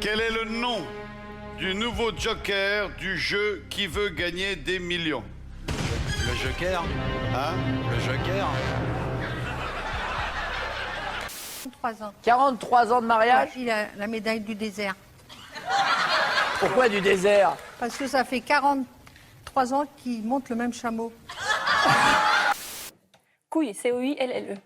Quel est le nom du nouveau joker du jeu Qui veut gagner des millions? Le joker. Hein? Le joker. 43 ans. 43 ans de mariage. Il a la médaille du désert. Pourquoi du désert? Parce que ça fait 43 ans qu'il monte le même chameau. Couille, C-O-I-L-L-E.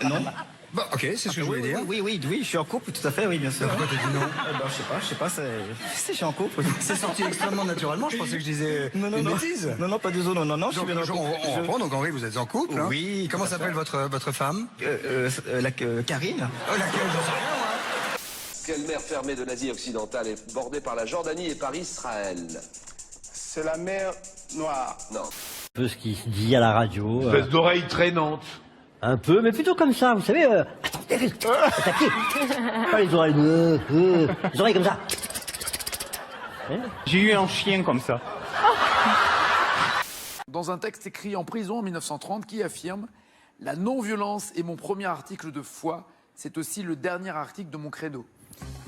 Non. Bah, ok, c'est ce que je voulais dire. Oui, je suis en couple, tout à fait, oui, bien sûr. Pourquoi t'as dit non? Je sais pas, je suis en couple. C'est sorti extrêmement naturellement, je pensais que je disais une bêtise. Non, pas du tout, non, je suis bien en couple. On reprend, donc Henri, vous êtes en couple, hein? Oui. Comment s'appelle votre femme? Karine. Oh, laquelle? J'en sais rien, moi. Quelle mer fermée de l'Asie occidentale est bordée par la Jordanie et par Israël? C'est la mer Noire. Non. Un peu ce qui se dit à la radio. Espèce d'oreille traînante. Un peu, mais plutôt comme ça, vous savez. Attendez, attaquez. Pas les oreilles. Les oreilles comme ça. J'ai eu un chien comme ça. Dans un texte écrit en prison en 1930 qui affirme « La non-violence est mon premier article de foi, c'est aussi le dernier article de mon credo ».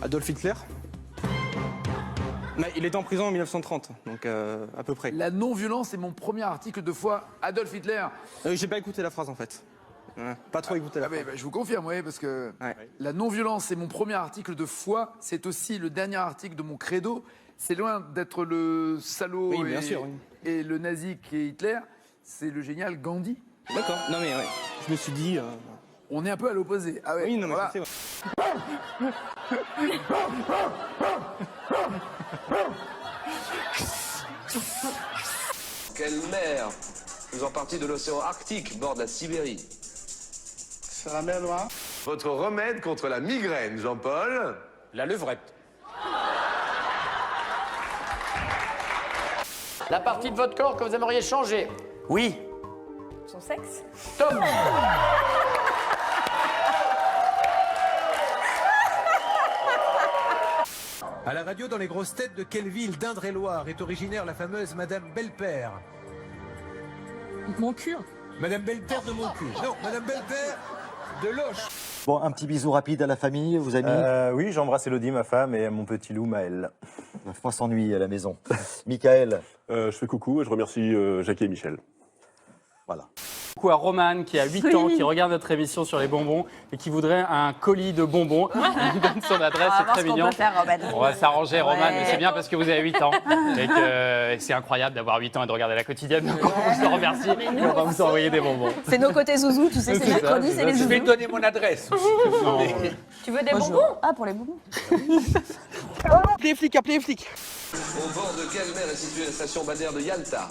Adolf Hitler. Mais il était en prison en 1930, donc à peu près. La non-violence est mon premier article de foi, Adolf Hitler. J'ai pas écouté la phrase en fait. Pas trop écouté la phrase. Je vous confirme, oui, parce que la non-violence est mon premier article de foi, c'est aussi le dernier article de mon credo. C'est loin d'être le salaud Oui, bien sûr, oui. et le nazi qui est Hitler, c'est le génial Gandhi. D'accord, non mais ouais, je me suis dit... On est un peu à l'opposé. Ah ouais, oui, non mais voilà. je sais, ouais. Quelle mer faisant partie de l'océan Arctique borde la Sibérie? C'est la mer Noire. Votre remède contre la migraine, Jean-Paul? La levrette. La partie de votre corps que vous aimeriez changer? Oui. Son sexe? Tom. À la radio, dans les grosses têtes, de quelle ville d'Indre-et-Loire est originaire la fameuse Madame Belpère? Mon cul. Madame Belpère de Montcuq. Non, Madame Belpère de Loche. Bon, un petit bisou rapide à la famille, vos amis. Oui, j'embrasse Elodie, ma femme, et mon petit loup, Maël. On va pas s'ennuyer à la maison. Michael. Je fais coucou et je remercie Jackie et Michel. Voilà. Coucou à Romane qui a 8 ans, qui regarde notre émission sur les bonbons et qui voudrait un colis de bonbons. Il nous donne son adresse, c'est très mignon. On va s'arranger, Romane, mais c'est bien parce que vous avez 8 ans et que c'est incroyable d'avoir 8 ans et de regarder la quotidienne. Donc on vous en remercie et on va vous envoyer des bonbons. C'est nos côtés zouzous, tu sais, c'est mercredi, c'est les zouzous. Je vais donner mon adresse. Tu veux des bonbons? Ah, pour les bonbons. Appelez les flics, appelez les flics. Au bord de quelle mer est située la station balnéaire de Yalta?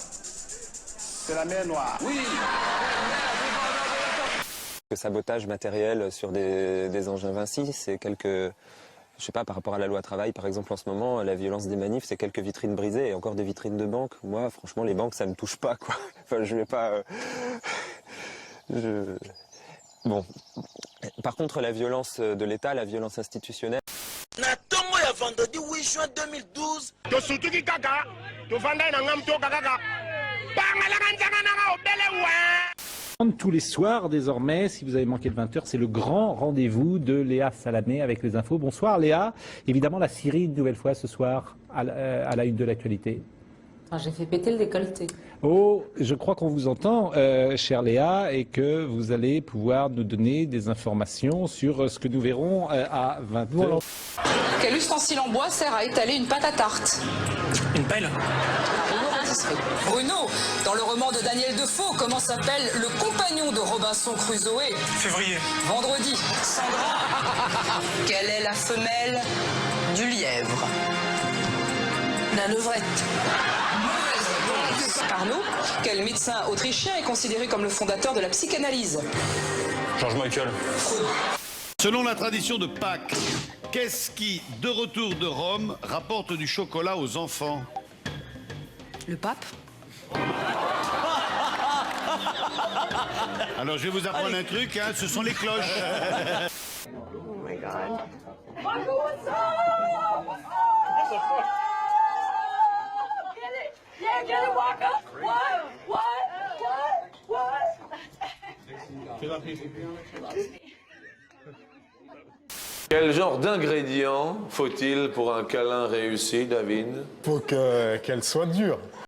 C'est la mer Noire. Oui. Le sabotage matériel sur des engins Vinci, c'est quelques... Je sais pas, par rapport à la loi travail, par exemple, en ce moment, la violence des manifs, c'est quelques vitrines brisées et encore des vitrines de banque. Moi, franchement, les banques, ça me touche pas, quoi. Enfin, je vais pas... Bon. Par contre, la violence de l'État, la violence institutionnelle... Vendredi 8 juin 2012. Tous les soirs, désormais, si vous avez manqué le 20h, c'est le grand rendez-vous de Léa Salamé avec les infos. Bonsoir Léa. Évidemment, la Syrie, une nouvelle fois ce soir, à la une de l'actualité. J'ai fait péter le décolleté. Oh, je crois qu'on vous entend, chère Léa, et que vous allez pouvoir nous donner des informations sur ce que nous verrons à 20h. Quel ustensile en bois sert à étaler une pâte à tarte? Une pelle. Bruno, dans le roman de Daniel Defoe, comment s'appelle le compagnon de Robinson Crusoe? Février. Vendredi. Sandra. Quelle est la femelle du lièvre? La levrette. Arnaud, quel médecin autrichien est considéré comme le fondateur de la psychanalyse? Georges Michael. Selon la tradition de Pâques, qu'est-ce qui, de retour de Rome, rapporte du chocolat aux enfants? Le pape. Alors je vais vous apprendre un truc, hein, ce sont les cloches. Oh my God. Quel genre d'ingrédients faut-il pour un câlin réussi, David? Faut qu'elle soit dure.